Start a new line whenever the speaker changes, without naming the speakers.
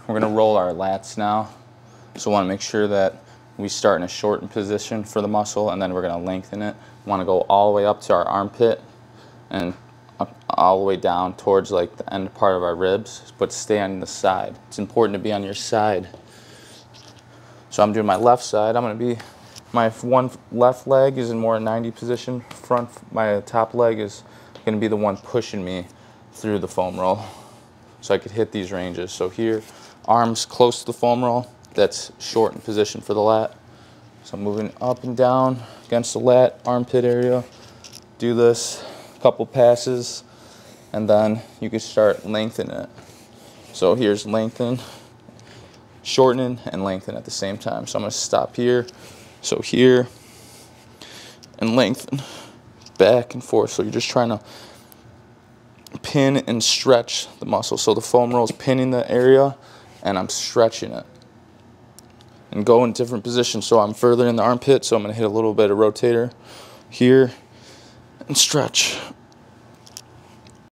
we're gonna roll our lats now. So we wanna make sure that we start in a shortened position for the muscle, and then we're gonna lengthen it. We wanna go all the way up to our armpit and all the way down towards like the end part of our ribs, but stay on the side. It's important to be on your side. So I'm doing my left side. My one left leg is in more 90 position. My top leg is gonna be the one pushing me through the foam roll. So I could hit these ranges. So here, arms close to the foam roll. That's shortened position for the lat. So I'm moving up and down against the lat, armpit area. Do this a couple passes, and then you can start lengthening it. So here's lengthen, shorten, and lengthen at the same time. So I'm gonna stop here, so here, and lengthen, back and forth. So you're just trying to pin and stretch the muscle. So the foam roll is pinning the area, and I'm stretching it. And go in different positions. So I'm further in the armpit, so I'm gonna hit a little bit of rotator here, and stretch.